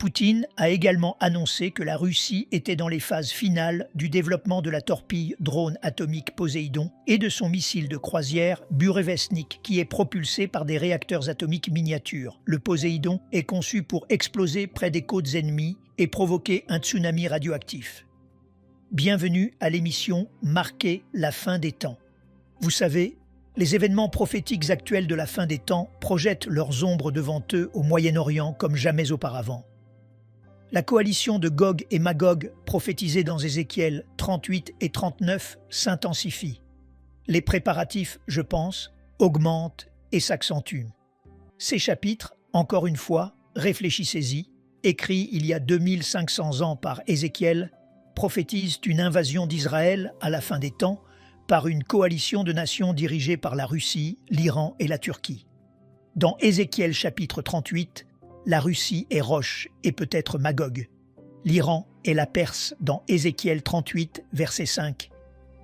Poutine a également annoncé que la Russie était dans les phases finales du développement de la torpille drone atomique Poséidon et de son missile de croisière Burevestnik, qui est propulsé par des réacteurs atomiques miniatures. Le Poséidon est conçu pour exploser près des côtes ennemies et provoquer un tsunami radioactif. Bienvenue à l'émission Marquer la fin des temps. Vous savez, les événements prophétiques actuels de la fin des temps projettent leurs ombres devant eux au Moyen-Orient comme jamais auparavant. La coalition de Gog et Magog, prophétisée dans Ézéchiel 38 et 39, s'intensifie. Les préparatifs, je pense, augmentent et s'accentuent. Ces chapitres, encore une fois, réfléchissez-y, écrits il y a 2500 ans par Ézéchiel, prophétisent une invasion d'Israël à la fin des temps par une coalition de nations dirigée par la Russie, l'Iran et la Turquie. Dans Ézéchiel chapitre 38, la Russie est Rosh et peut-être Magog. L'Iran est la Perse dans Ézéchiel 38, verset 5.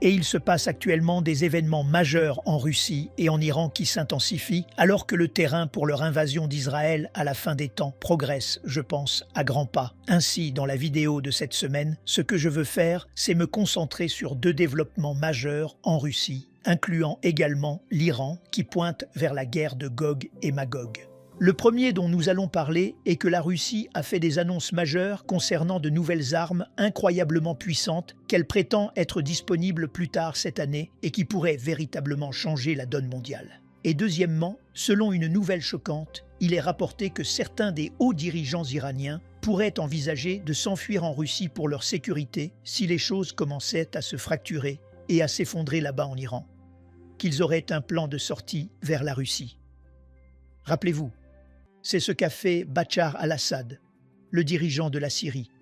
Et il se passe actuellement des événements majeurs en Russie et en Iran qui s'intensifient, alors que le terrain pour leur invasion d'Israël à la fin des temps progresse, je pense, à grands pas. Ainsi, dans la vidéo de cette semaine, ce que je veux faire, c'est me concentrer sur deux développements majeurs en Russie, incluant également l'Iran qui pointe vers la guerre de Gog et Magog. Le premier dont nous allons parler est que la Russie a fait des annonces majeures concernant de nouvelles armes incroyablement puissantes qu'elle prétend être disponibles plus tard cette année et qui pourraient véritablement changer la donne mondiale. Et deuxièmement, selon une nouvelle choquante, il est rapporté que certains des hauts dirigeants iraniens pourraient envisager de s'enfuir en Russie pour leur sécurité si les choses commençaient à se fracturer et à s'effondrer là-bas en Iran. Qu'ils auraient un plan de sortie vers la Russie. Rappelez-vous, c'est ce qu'a fait Bachar al-Assad, le dirigeant de la Syrie.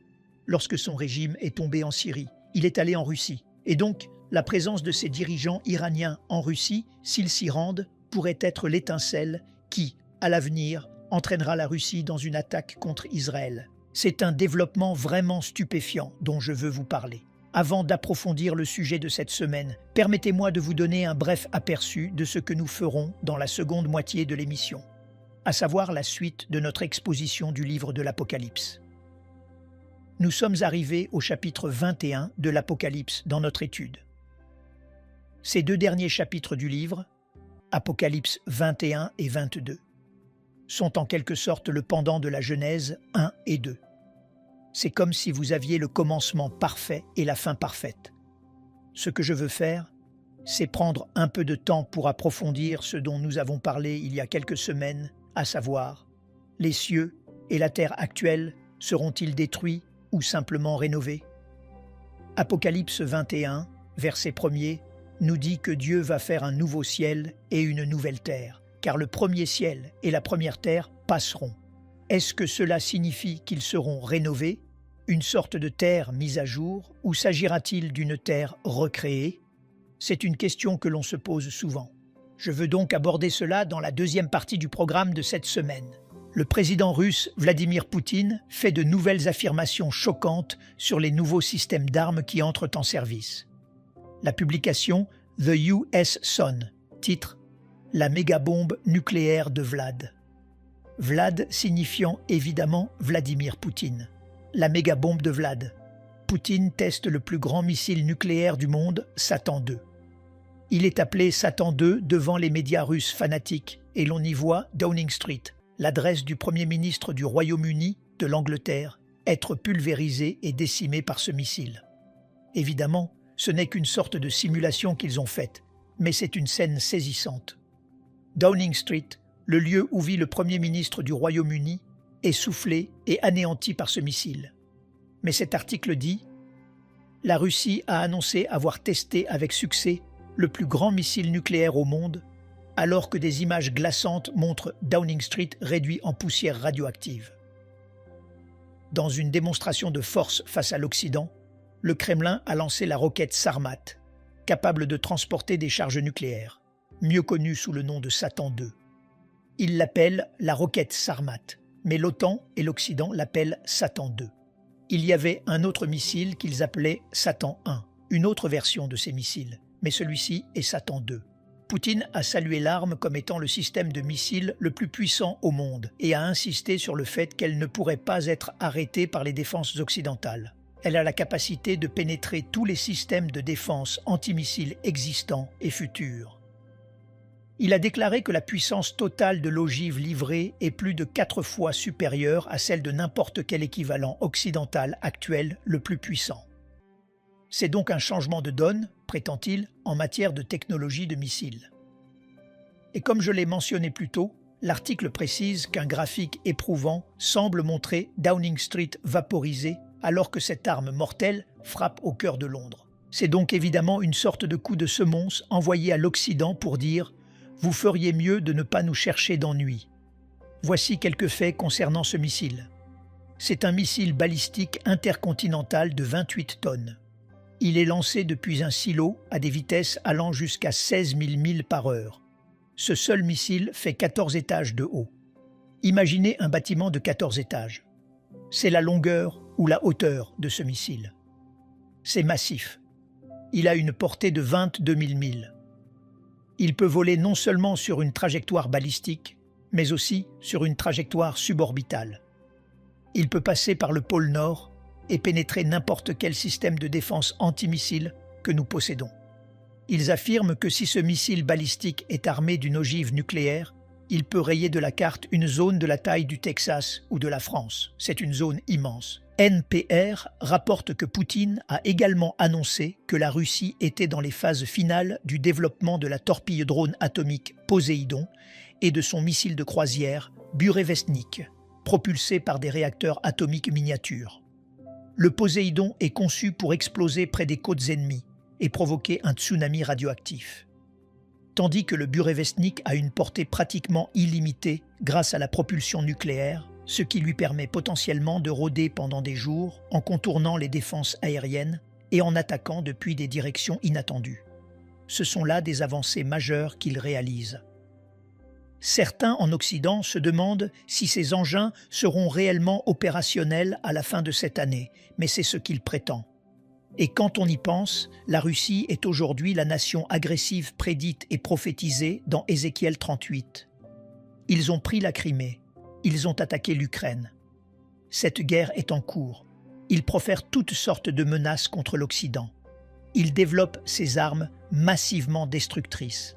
Lorsque son régime est tombé en Syrie, il est allé en Russie. Et donc, la présence de ces dirigeants iraniens en Russie, s'ils s'y rendent, pourrait être l'étincelle qui, à l'avenir, entraînera la Russie dans une attaque contre Israël. C'est un développement vraiment stupéfiant dont je veux vous parler. Avant d'approfondir le sujet de cette semaine, permettez-moi de vous donner un bref aperçu de ce que nous ferons dans la seconde moitié de l'émission, à savoir la suite de notre exposition du livre de l'Apocalypse. Nous sommes arrivés au chapitre 21 de l'Apocalypse dans notre étude. Ces deux derniers chapitres du livre, Apocalypse 21 et 22, sont en quelque sorte le pendant de la Genèse 1 et 2. C'est comme si vous aviez le commencement parfait et la fin parfaite. Ce que je veux faire, c'est prendre un peu de temps pour approfondir ce dont nous avons parlé il y a quelques semaines, à savoir, les cieux et la terre actuelle seront-ils détruits ou simplement rénovés? Apocalypse 21, verset 1er, nous dit que Dieu va faire un nouveau ciel et une nouvelle terre, car le premier ciel et la première terre passeront. Est-ce que cela signifie qu'ils seront rénovés, une sorte de terre mise à jour, ou s'agira-t-il d'une terre recréée? C'est une question que l'on se pose souvent. Je veux donc aborder cela dans la deuxième partie du programme de cette semaine. Le président russe Vladimir Poutine fait de nouvelles affirmations choquantes sur les nouveaux systèmes d'armes qui entrent en service. La publication The US Sun, titre « La mégabombe nucléaire de Vlad ». Vlad signifiant évidemment Vladimir Poutine. La mégabombe de Vlad. Poutine teste le plus grand missile nucléaire du monde, Satan II. Il est appelé Satan II devant les médias russes fanatiques et l'on y voit Downing Street, l'adresse du Premier ministre du Royaume-Uni, de l'Angleterre, être pulvérisée et décimée par ce missile. Évidemment, ce n'est qu'une sorte de simulation qu'ils ont faite, mais c'est une scène saisissante. Downing Street, le lieu où vit le Premier ministre du Royaume-Uni, est soufflé et anéanti par ce missile. Mais cet article dit « La Russie a annoncé avoir testé avec succès le plus grand missile nucléaire au monde, alors que des images glaçantes montrent Downing Street réduit en poussière radioactive. » Dans une démonstration de force face à l'Occident, le Kremlin a lancé la roquette Sarmat, capable de transporter des charges nucléaires, mieux connue sous le nom de Satan II. Il l'appelle la roquette Sarmat, mais l'OTAN et l'Occident l'appellent Satan II. Il y avait un autre missile qu'ils appelaient Satan I, une autre version de ces missiles, mais celui-ci est Satan II. Poutine a salué l'arme comme étant le système de missiles le plus puissant au monde et a insisté sur le fait qu'elle ne pourrait pas être arrêtée par les défenses occidentales. Elle a la capacité de pénétrer tous les systèmes de défense antimissiles existants et futurs. Il a déclaré que la puissance totale de l'ogive livrée est plus de 4 fois supérieure à celle de n'importe quel équivalent occidental actuel le plus puissant. C'est donc un changement de donne, prétend-il, en matière de technologie de missiles. Et comme je l'ai mentionné plus tôt, l'article précise qu'un graphique éprouvant semble montrer Downing Street vaporisé alors que cette arme mortelle frappe au cœur de Londres. C'est donc évidemment une sorte de coup de semonce envoyé à l'Occident pour dire « Vous feriez mieux de ne pas nous chercher d'ennui ». Voici quelques faits concernant ce missile. C'est un missile balistique intercontinental de 28 tonnes. Il est lancé depuis un silo à des vitesses allant jusqu'à 16 000 milles par heure. Ce seul missile fait 14 étages de haut. Imaginez un bâtiment de 14 étages. C'est la longueur ou la hauteur de ce missile. C'est massif. Il a une portée de 22 000 milles. Il peut voler non seulement sur une trajectoire balistique, mais aussi sur une trajectoire suborbitale. Il peut passer par le pôle Nord et pénétrer n'importe quel système de défense antimissile que nous possédons. Ils affirment que si ce missile balistique est armé d'une ogive nucléaire, il peut rayer de la carte une zone de la taille du Texas ou de la France. C'est une zone immense. NPR rapporte que Poutine a également annoncé que la Russie était dans les phases finales du développement de la torpille drone atomique Poséidon et de son missile de croisière Burevestnik, propulsé par des réacteurs atomiques miniatures. Le Poséidon est conçu pour exploser près des côtes ennemies et provoquer un tsunami radioactif. Tandis que le Burevestnik a une portée pratiquement illimitée grâce à la propulsion nucléaire, ce qui lui permet potentiellement de rôder pendant des jours en contournant les défenses aériennes et en attaquant depuis des directions inattendues. Ce sont là des avancées majeures qu'il réalise. Certains en Occident se demandent si ces engins seront réellement opérationnels à la fin de cette année, mais c'est ce qu'il prétend. Et quand on y pense, la Russie est aujourd'hui la nation agressive prédite et prophétisée dans Ézéchiel 38. Ils ont pris la Crimée, ils ont attaqué l'Ukraine. Cette guerre est en cours. Ils profèrent toutes sortes de menaces contre l'Occident. Ils développent ces armes massivement destructrices.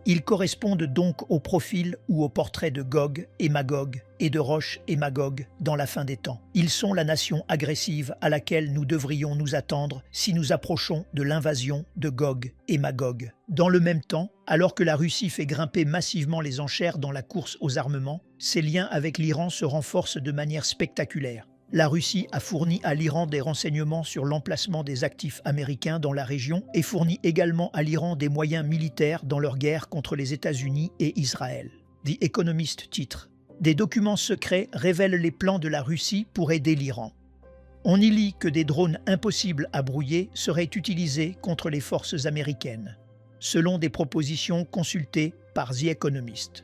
Ils correspondent donc au profil ou au portrait de Gog et Magog et de Roch et Magog dans la fin des temps. Ils sont la nation agressive à laquelle nous devrions nous attendre si nous approchons de l'invasion de Gog et Magog. Dans le même temps, alors que la Russie fait grimper massivement les enchères dans la course aux armements, ses liens avec l'Iran se renforcent de manière spectaculaire. La Russie a fourni à l'Iran des renseignements sur l'emplacement des actifs américains dans la région et fournit également à l'Iran des moyens militaires dans leur guerre contre les États-Unis et Israël. The Economist titre « Des documents secrets révèlent les plans de la Russie pour aider l'Iran ». On y lit que des drones impossibles à brouiller seraient utilisés contre les forces américaines, selon des propositions consultées par The Economist.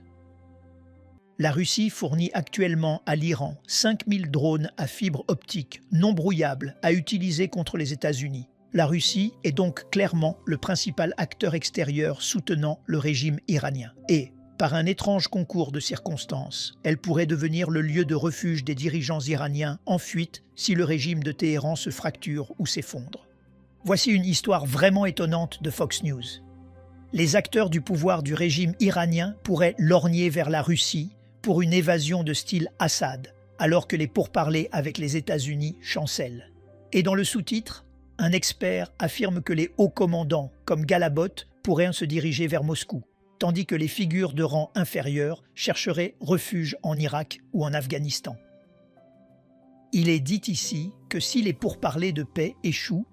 La Russie fournit actuellement à l'Iran 5000 drones à fibre optique non brouillables à utiliser contre les États-Unis. La Russie est donc clairement le principal acteur extérieur soutenant le régime iranien. Et, par un étrange concours de circonstances, elle pourrait devenir le lieu de refuge des dirigeants iraniens en fuite si le régime de Téhéran se fracture ou s'effondre. Voici une histoire vraiment étonnante de Fox News. Les acteurs du pouvoir du régime iranien pourraient lorgner vers la Russie pour une évasion de style Assad, alors que les pourparlers avec les États-Unis chancellent. Et dans le sous-titre, un expert affirme que les hauts commandants, comme Galabot, pourraient se diriger vers Moscou, tandis que les figures de rang inférieur chercheraient refuge en Irak ou en Afghanistan. Il est dit ici que si les pourparlers de paix échouent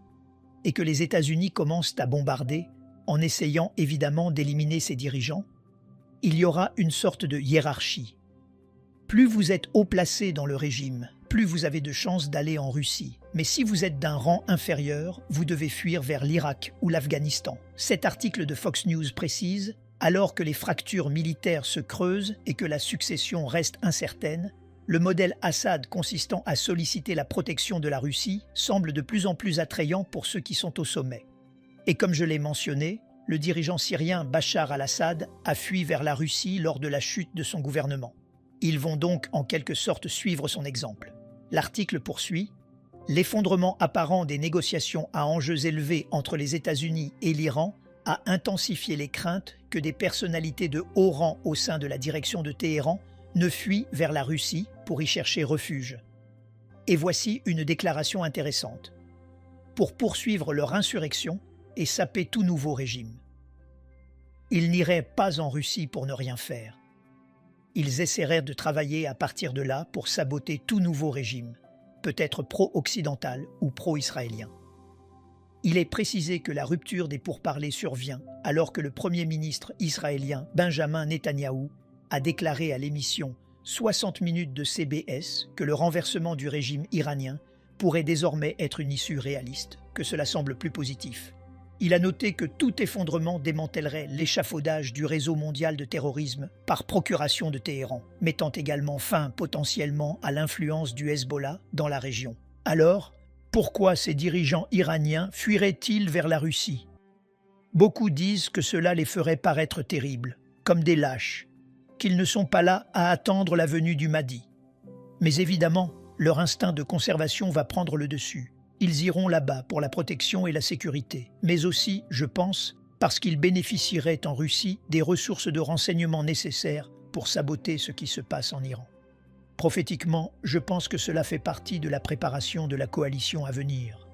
et que les États-Unis commencent à bombarder, en essayant évidemment d'éliminer ses dirigeants, il y aura une sorte de hiérarchie. Plus vous êtes haut placé dans le régime, plus vous avez de chances d'aller en Russie. Mais si vous êtes d'un rang inférieur, vous devez fuir vers l'Irak ou l'Afghanistan. Cet article de Fox News précise « Alors que les fractures militaires se creusent et que la succession reste incertaine, le modèle Assad consistant à solliciter la protection de la Russie semble de plus en plus attrayant pour ceux qui sont au sommet. Et comme je l'ai mentionné, le dirigeant syrien Bachar al-Assad a fui vers la Russie lors de la chute de son gouvernement. Ils vont donc en quelque sorte suivre son exemple. L'article poursuit: l'effondrement apparent des négociations à enjeux élevés entre les États-Unis et l'Iran a intensifié les craintes que des personnalités de haut rang au sein de la direction de Téhéran ne fuient vers la Russie pour y chercher refuge. Et voici une déclaration intéressante: pour poursuivre leur insurrection et saper tout nouveau régime. Ils n'iraient pas en Russie pour ne rien faire. Ils essaieraient de travailler à partir de là pour saboter tout nouveau régime, peut-être pro-occidental ou pro-israélien. Il est précisé que la rupture des pourparlers survient alors que le Premier ministre israélien Benjamin Netanyahou a déclaré à l'émission 60 minutes de CBS que le renversement du régime iranien pourrait désormais être une issue réaliste, que cela semble plus positif. Il a noté que tout effondrement démantèlerait l'échafaudage du réseau mondial de terrorisme par procuration de Téhéran, mettant également fin potentiellement à l'influence du Hezbollah dans la région. Alors, pourquoi ces dirigeants iraniens fuiraient-ils vers la Russie? Beaucoup disent que cela les ferait paraître terribles, comme des lâches, qu'ils ne sont pas là à attendre la venue du Mahdi. Mais évidemment, leur instinct de conservation va prendre le dessus. Ils iront là-bas pour la protection et la sécurité, mais aussi, je pense, parce qu'ils bénéficieraient en Russie des ressources de renseignement nécessaires pour saboter ce qui se passe en Iran. Prophétiquement, je pense que cela fait partie de la préparation de la coalition à venir.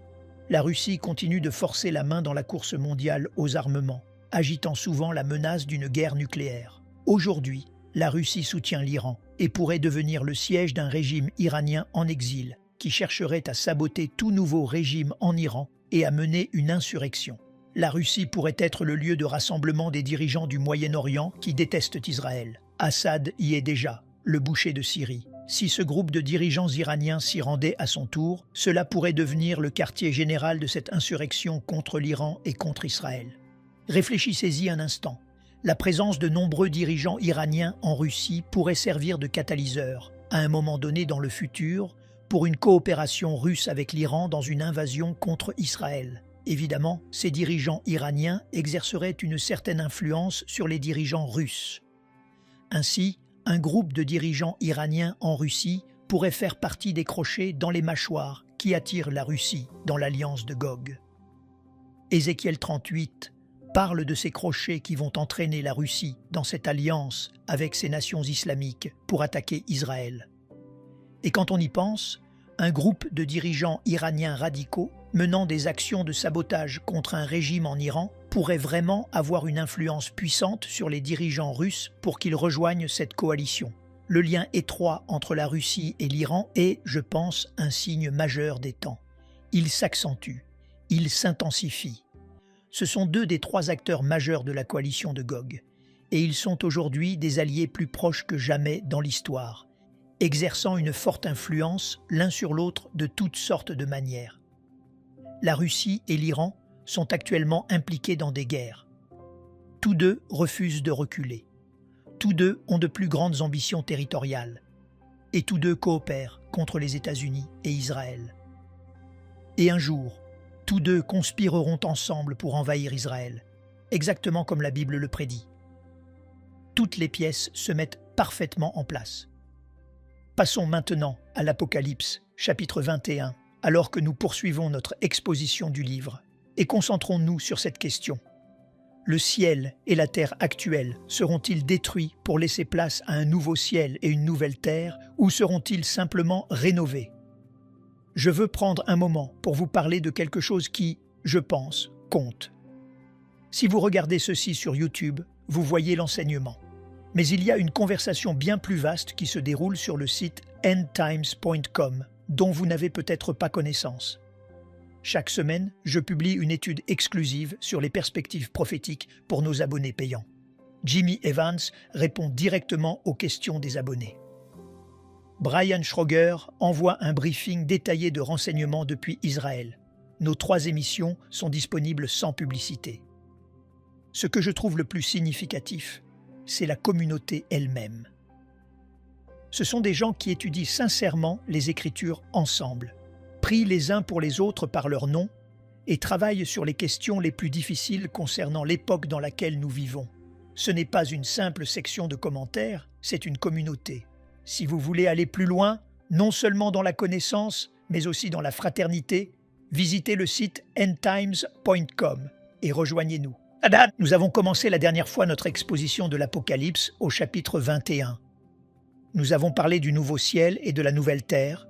La Russie continue de forcer la main dans la course mondiale aux armements, agitant souvent la menace d'une guerre nucléaire. Aujourd'hui, la Russie soutient l'Iran et pourrait devenir le siège d'un régime iranien en exil, qui chercherait à saboter tout nouveau régime en Iran et à mener une insurrection. La Russie pourrait être le lieu de rassemblement des dirigeants du Moyen-Orient qui détestent Israël. Assad y est déjà, le boucher de Syrie. Si ce groupe de dirigeants iraniens s'y rendait à son tour, cela pourrait devenir le quartier général de cette insurrection contre l'Iran et contre Israël. Réfléchissez-y un instant. La présence de nombreux dirigeants iraniens en Russie pourrait servir de catalyseur, à un moment donné dans le futur, pour une coopération russe avec l'Iran dans une invasion contre Israël. Évidemment, ces dirigeants iraniens exerceraient une certaine influence sur les dirigeants russes. Ainsi, un groupe de dirigeants iraniens en Russie pourrait faire partie des crochets dans les mâchoires qui attirent la Russie dans l'alliance de Gog. Ézéchiel 38 parle de ces crochets qui vont entraîner la Russie dans cette alliance avec ces nations islamiques pour attaquer Israël. Et quand on y pense, un groupe de dirigeants iraniens radicaux menant des actions de sabotage contre un régime en Iran pourrait vraiment avoir une influence puissante sur les dirigeants russes pour qu'ils rejoignent cette coalition. Le lien étroit entre la Russie et l'Iran est, je pense, un signe majeur des temps. Il s'accentue, il s'intensifie. Ce sont deux des trois acteurs majeurs de la coalition de Gog, et ils sont aujourd'hui des alliés plus proches que jamais dans l'histoire, exerçant une forte influence l'un sur l'autre de toutes sortes de manières. La Russie et l'Iran sont actuellement impliqués dans des guerres. Tous deux refusent de reculer. Tous deux ont de plus grandes ambitions territoriales. Et tous deux coopèrent contre les États-Unis et Israël. Et un jour, tous deux conspireront ensemble pour envahir Israël, exactement comme la Bible le prédit. Toutes les pièces se mettent parfaitement en place. Passons maintenant à l'Apocalypse, chapitre 21, alors que nous poursuivons notre exposition du livre, et concentrons-nous sur cette question. Le ciel et la terre actuelle seront-ils détruits pour laisser place à un nouveau ciel et une nouvelle terre, ou seront-ils simplement rénovés? Je veux prendre un moment pour vous parler de quelque chose qui, je pense, compte. Si vous regardez ceci sur YouTube, vous voyez l'enseignement. Mais il y a une conversation bien plus vaste qui se déroule sur le site endtimes.com, dont vous n'avez peut-être pas connaissance. Chaque semaine, je publie une étude exclusive sur les perspectives prophétiques pour nos abonnés payants. Jimmy Evans répond directement aux questions des abonnés. Brian Schroger envoie un briefing détaillé de renseignements depuis Israël. Nos 3 émissions sont disponibles sans publicité. Ce que je trouve le plus significatif, c'est la communauté elle-même. Ce sont des gens qui étudient sincèrement les Écritures ensemble, pris les uns pour les autres par leur nom, et travaille sur les questions les plus difficiles concernant l'époque dans laquelle nous vivons. Ce n'est pas une simple section de commentaires, c'est une communauté. Si vous voulez aller plus loin, non seulement dans la connaissance, mais aussi dans la fraternité, visitez le site endtimes.com et rejoignez-nous. Tada! Nous avons commencé la dernière fois notre exposition de l'Apocalypse au chapitre 21. Nous avons parlé du nouveau ciel et de la nouvelle terre,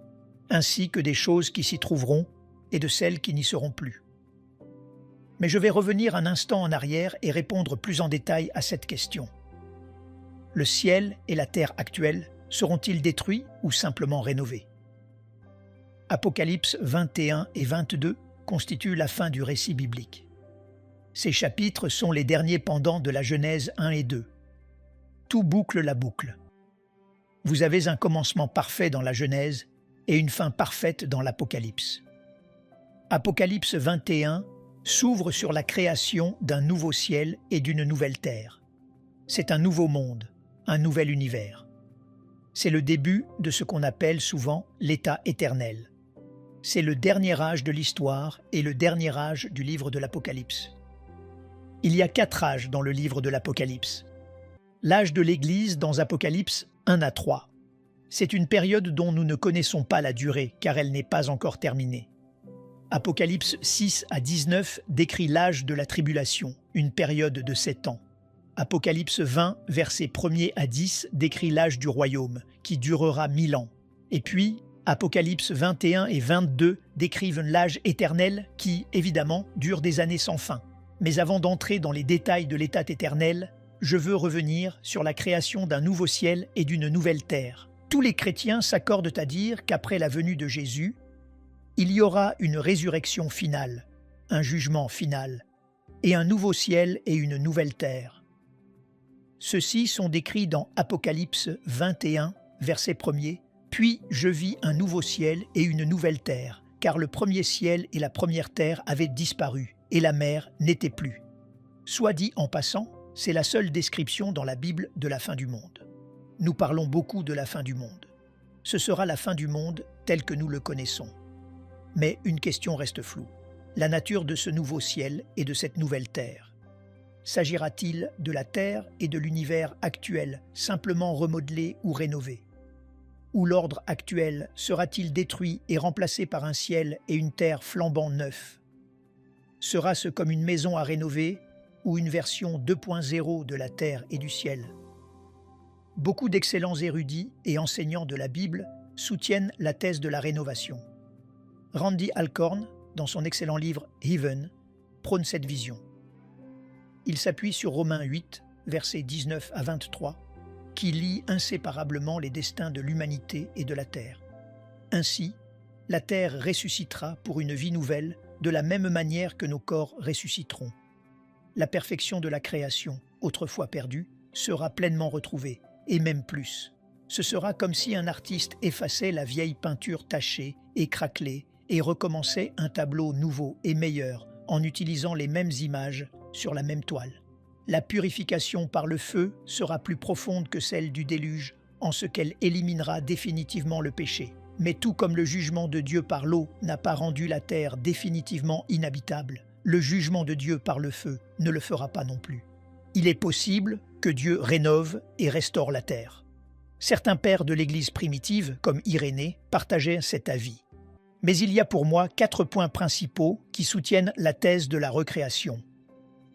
ainsi que des choses qui s'y trouveront et de celles qui n'y seront plus. Mais je vais revenir un instant en arrière et répondre plus en détail à cette question. Le ciel et la terre actuelle seront-ils détruits ou simplement rénovés? Apocalypse 21 et 22 constituent la fin du récit biblique. Ces chapitres sont les derniers pendants de la Genèse 1 et 2. Tout boucle la boucle. Vous avez un commencement parfait dans la Genèse et une fin parfaite dans l'Apocalypse. Apocalypse 21 s'ouvre sur la création d'un nouveau ciel et d'une nouvelle terre. C'est un nouveau monde, un nouvel univers. C'est le début de ce qu'on appelle souvent l'état éternel. C'est le dernier âge de l'histoire et le dernier âge du livre de l'Apocalypse. Il y a 4 âges dans le livre de l'Apocalypse. L'âge de l'Église dans Apocalypse 1 à 3. C'est une période dont nous ne connaissons pas la durée car elle n'est pas encore terminée. Apocalypse 6 à 19 décrit l'âge de la tribulation, une période de 7 ans. Apocalypse 20, versets 1er à 10, décrit l'âge du royaume, qui durera 1000 ans. Et puis, Apocalypse 21 et 22 décrivent l'âge éternel qui, évidemment, dure des années sans fin. Mais avant d'entrer dans les détails de l'état éternel, je veux revenir sur la création d'un nouveau ciel et d'une nouvelle terre. Tous les chrétiens s'accordent à dire qu'après la venue de Jésus, il y aura une résurrection finale, un jugement final, et un nouveau ciel et une nouvelle terre. Ceux-ci sont décrits dans Apocalypse 21, verset 1er, « Puis je vis un nouveau ciel et une nouvelle terre, car le premier ciel et la première terre avaient disparu, et la mer n'était plus. » Soit dit en passant, c'est la seule description dans la Bible de la fin du monde. Nous parlons beaucoup de la fin du monde. Ce sera la fin du monde tel que nous le connaissons. Mais une question reste floue. La nature de ce nouveau ciel et de cette nouvelle terre. S'agira-t-il de la terre et de l'univers actuel, simplement remodelé ou rénové? Ou l'ordre actuel sera-t-il détruit et remplacé par un ciel et une terre flambant neufs? Sera-ce comme une maison à rénover ou une version 2.0 de la terre et du ciel? Beaucoup d'excellents érudits et enseignants de la Bible soutiennent la thèse de la rénovation. Randy Alcorn, dans son excellent livre « Heaven », prône cette vision. Il s'appuie sur Romains 8, versets 19 à 23, qui lie inséparablement les destins de l'humanité et de la terre. Ainsi, la terre ressuscitera pour une vie nouvelle de la même manière que nos corps ressusciteront. La perfection de la création, autrefois perdue, sera pleinement retrouvée, et même plus. Ce sera comme si un artiste effaçait la vieille peinture tachée et craquelée et recommençait un tableau nouveau et meilleur en utilisant les mêmes images sur la même toile. La purification par le feu sera plus profonde que celle du déluge en ce qu'elle éliminera définitivement le péché. Mais tout comme le jugement de Dieu par l'eau n'a pas rendu la terre définitivement inhabitable, le jugement de Dieu par le feu ne le fera pas non plus. Il est possible que Dieu rénove et restaure la terre. Certains pères de l'Église primitive, comme Irénée, partageaient cet avis. Mais il y a pour moi 4 points principaux qui soutiennent la thèse de la recréation,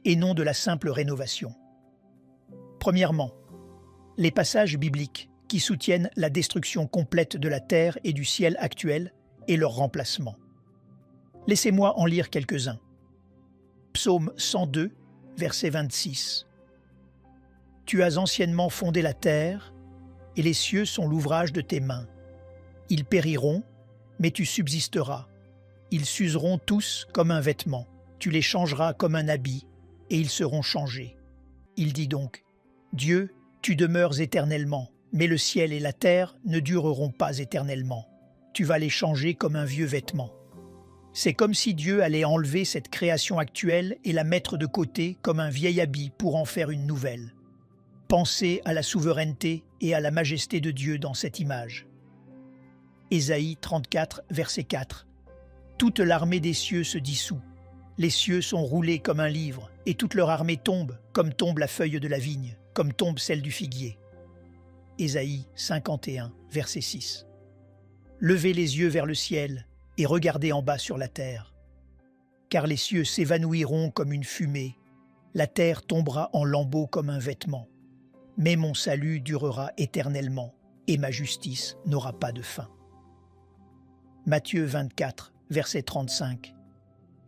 et non de la simple rénovation. Premièrement, les passages bibliques qui soutiennent la destruction complète de la terre et du ciel actuel et leur remplacement. Laissez-moi en lire quelques-uns. Psaume 102, verset 26. « Tu as anciennement fondé la terre, et les cieux sont l'ouvrage de tes mains. Ils périront, mais tu subsisteras. Ils s'useront tous comme un vêtement. Tu les changeras comme un habit, et ils seront changés. » Il dit donc, « Dieu, tu demeures éternellement, mais le ciel et la terre ne dureront pas éternellement. Tu vas les changer comme un vieux vêtement. » C'est comme si Dieu allait enlever cette création actuelle et la mettre de côté comme un vieil habit pour en faire une nouvelle. Pensez à la souveraineté et à la majesté de Dieu dans cette image. Ésaïe 34, verset 4. « Toute l'armée des cieux se dissout, Les cieux sont roulés comme un livre, et toute leur armée tombe, comme tombe la feuille de la vigne, comme tombe celle du figuier. Ésaïe 51, verset 6. Levez les yeux vers le ciel et regardez en bas sur la terre. Car les cieux s'évanouiront comme une fumée, la terre tombera en lambeaux comme un vêtement. Mais mon salut durera éternellement, et ma justice n'aura pas de fin. Matthieu 24, verset 35.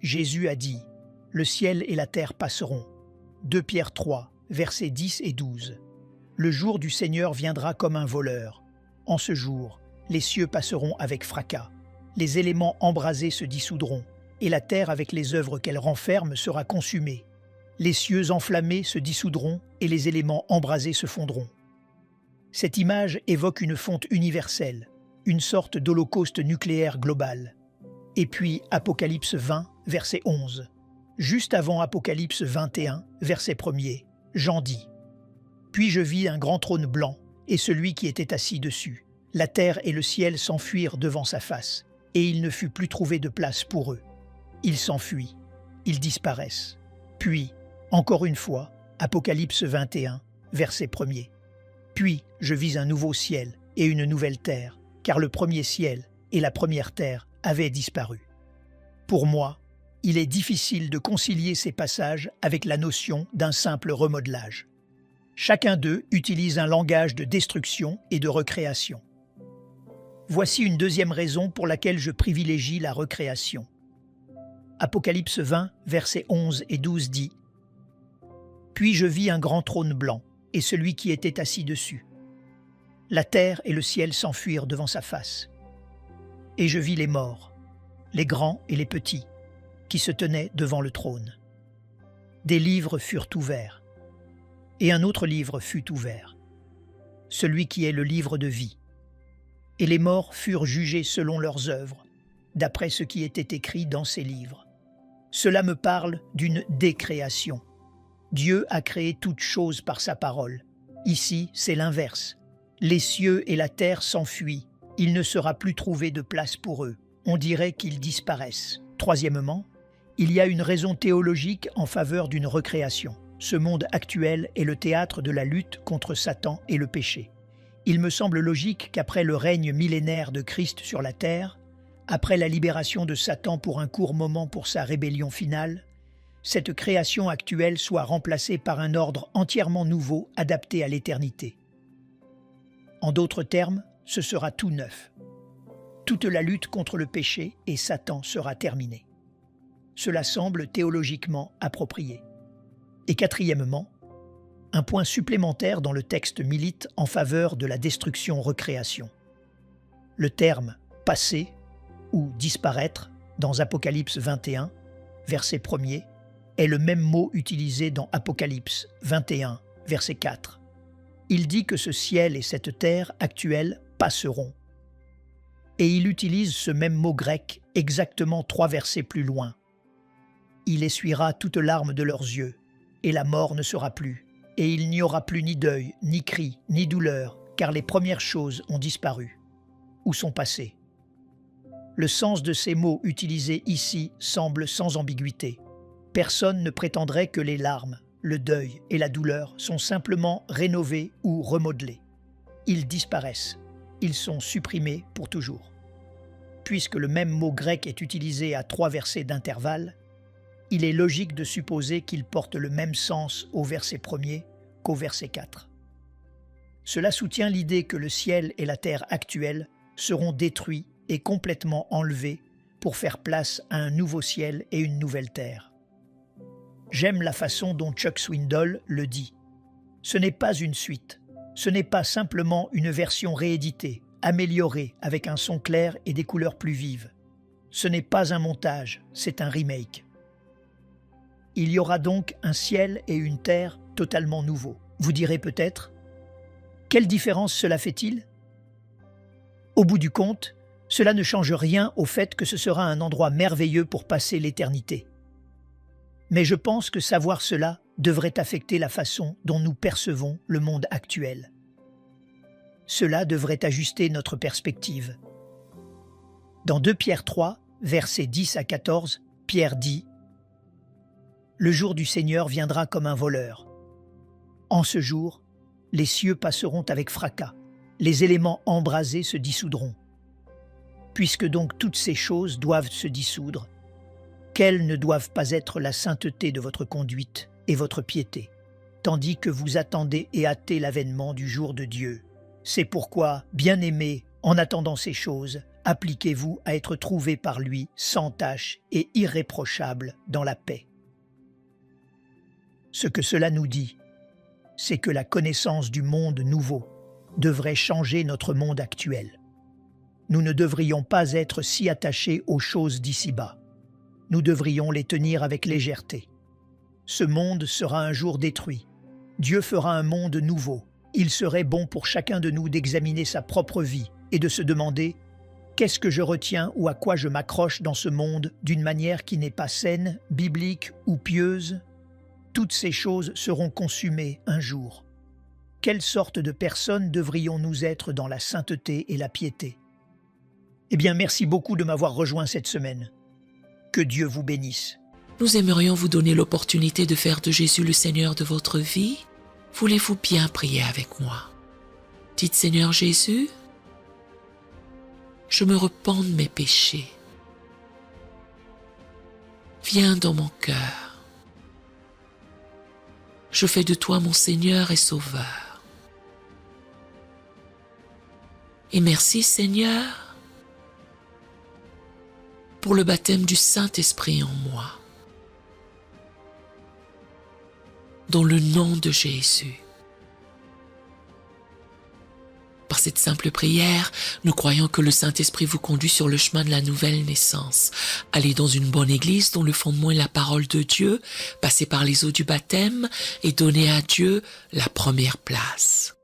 Jésus a dit, « Le ciel et la terre passeront. » 2 Pierre 3, versets 10 et 12. Le jour du Seigneur viendra comme un voleur. En ce jour, les cieux passeront avec fracas, les éléments embrasés se dissoudront, et la terre avec les œuvres qu'elle renferme sera consumée. Les cieux enflammés se dissoudront et les éléments embrasés se fondront. Cette image évoque une fonte universelle, une sorte d'holocauste nucléaire global. Et puis Apocalypse 20, verset 11. Juste avant Apocalypse 21, verset 1er, Jean dit « Puis je vis un grand trône blanc et celui qui était assis dessus. La terre et le ciel s'enfuirent devant sa face, et il ne fut plus trouvé de place pour eux. Ils s'enfuient, ils disparaissent. » Puis, encore une fois, Apocalypse 21, verset 1er. « Puis je vis un nouveau ciel et une nouvelle terre, car le premier ciel et la première terre avaient disparu. » Pour moi, il est difficile de concilier ces passages avec la notion d'un simple remodelage. Chacun d'eux utilise un langage de destruction et de recréation. Voici une deuxième raison pour laquelle je privilégie la recréation. Apocalypse 20, versets 11 et 12 dit « Puis je vis un grand trône blanc, et celui qui était assis dessus. La terre et le ciel s'enfuirent devant sa face. Et je vis les morts, les grands et les petits, qui se tenaient devant le trône. Des livres furent ouverts, et un autre livre fut ouvert, celui qui est le livre de vie. Et les morts furent jugés selon leurs œuvres, d'après ce qui était écrit dans ces livres. Cela me parle d'une décréation. Dieu a créé toutes choses par sa parole. Ici, c'est l'inverse. Les cieux et la terre s'enfuient. Il ne sera plus trouvé de place pour eux. On dirait qu'ils disparaissent. Troisièmement, il y a une raison théologique en faveur d'une recréation. Ce monde actuel est le théâtre de la lutte contre Satan et le péché. Il me semble logique qu'après le règne millénaire de Christ sur la terre, après la libération de Satan pour un court moment pour sa rébellion finale, cette création actuelle soit remplacée par un ordre entièrement nouveau adapté à l'éternité. En d'autres termes, ce sera tout neuf. Toute la lutte contre le péché et Satan sera terminée. Cela semble théologiquement approprié. Et quatrièmement, un point supplémentaire dans le texte milite en faveur de la destruction-recréation. Le terme « passer » ou « disparaître » dans Apocalypse 21, verset 1er, est le même mot utilisé dans Apocalypse 21, verset 4. Il dit que ce ciel et cette terre actuelle passeront. Et il utilise ce même mot grec exactement 3 versets plus loin. Il essuiera toute larme de leurs yeux, et la mort ne sera plus, et il n'y aura plus ni deuil, ni cri, ni douleur, car les premières choses ont disparu, ou sont passées. Le sens de ces mots utilisés ici semble sans ambiguïté. Personne ne prétendrait que les larmes, le deuil et la douleur sont simplement rénovés ou remodelés. Ils disparaissent, ils sont supprimés pour toujours. Puisque le même mot grec est utilisé à 3 versets d'intervalle, il est logique de supposer qu'il porte le même sens au verset 1er qu'au verset 4. Cela soutient l'idée que le ciel et la terre actuels seront détruits et complètement enlevés pour faire place à un nouveau ciel et une nouvelle terre. J'aime la façon dont Chuck Swindoll le dit. Ce n'est pas une suite, ce n'est pas simplement une version rééditée, améliorée avec un son clair et des couleurs plus vives. Ce n'est pas un montage, c'est un remake. Il y aura donc un ciel et une terre totalement nouveaux. Vous direz peut-être, quelle différence cela fait-il? Au bout du compte, cela ne change rien au fait que ce sera un endroit merveilleux pour passer l'éternité. Mais je pense que savoir cela devrait affecter la façon dont nous percevons le monde actuel. Cela devrait ajuster notre perspective. Dans 2 Pierre 3, versets 10 à 14, Pierre dit le jour du Seigneur viendra comme un voleur. En ce jour, les cieux passeront avec fracas, les éléments embrasés se dissoudront. Puisque donc toutes ces choses doivent se dissoudre, quelles ne doivent pas être la sainteté de votre conduite et votre piété, tandis que vous attendez et hâtez l'avènement du jour de Dieu. C'est pourquoi, bien-aimés, en attendant ces choses, appliquez-vous à être trouvés par lui sans tache et irréprochables dans la paix. Ce que cela nous dit, c'est que la connaissance du monde nouveau devrait changer notre monde actuel. Nous ne devrions pas être si attachés aux choses d'ici-bas. Nous devrions les tenir avec légèreté. Ce monde sera un jour détruit. Dieu fera un monde nouveau. Il serait bon pour chacun de nous d'examiner sa propre vie et de se demander « Qu'est-ce que je retiens ou à quoi je m'accroche dans ce monde d'une manière qui n'est pas saine, biblique ou pieuse ?» Toutes ces choses seront consumées un jour. Quelle sorte de personnes devrions-nous être dans la sainteté et la piété? Eh bien, merci beaucoup de m'avoir rejoint cette semaine. Que Dieu vous bénisse. Nous aimerions vous donner l'opportunité de faire de Jésus le Seigneur de votre vie. Voulez-vous bien prier avec moi? Dites Seigneur Jésus, je me repens de mes péchés. Viens dans mon cœur. Je fais de toi mon Seigneur et Sauveur. Et merci Seigneur pour le baptême du Saint-Esprit en moi. Dans le nom de Jésus. Par cette simple prière, nous croyons que le Saint-Esprit vous conduit sur le chemin de la nouvelle naissance. Allez dans une bonne église dont le fondement est la parole de Dieu, passez par les eaux du baptême et donnez à Dieu la première place.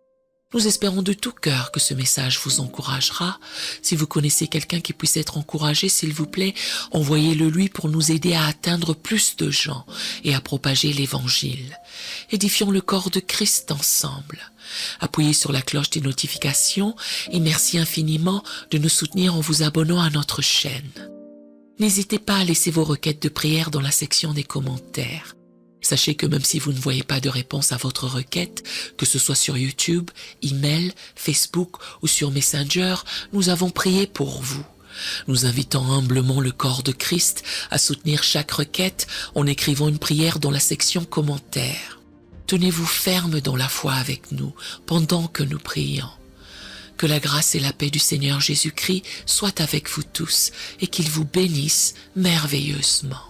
Nous espérons de tout cœur que ce message vous encouragera. Si vous connaissez quelqu'un qui puisse être encouragé, s'il vous plaît, envoyez-le lui pour nous aider à atteindre plus de gens et à propager l'Évangile. Édifions le corps de Christ ensemble. Appuyez sur la cloche des notifications et merci infiniment de nous soutenir en vous abonnant à notre chaîne. N'hésitez pas à laisser vos requêtes de prière dans la section des commentaires. Sachez que même si vous ne voyez pas de réponse à votre requête, que ce soit sur YouTube, email, Facebook ou sur Messenger, nous avons prié pour vous. Nous invitons humblement le corps de Christ à soutenir chaque requête en écrivant une prière dans la section commentaires. Tenez-vous ferme dans la foi avec nous pendant que nous prions. Que la grâce et la paix du Seigneur Jésus-Christ soient avec vous tous et qu'il vous bénisse merveilleusement.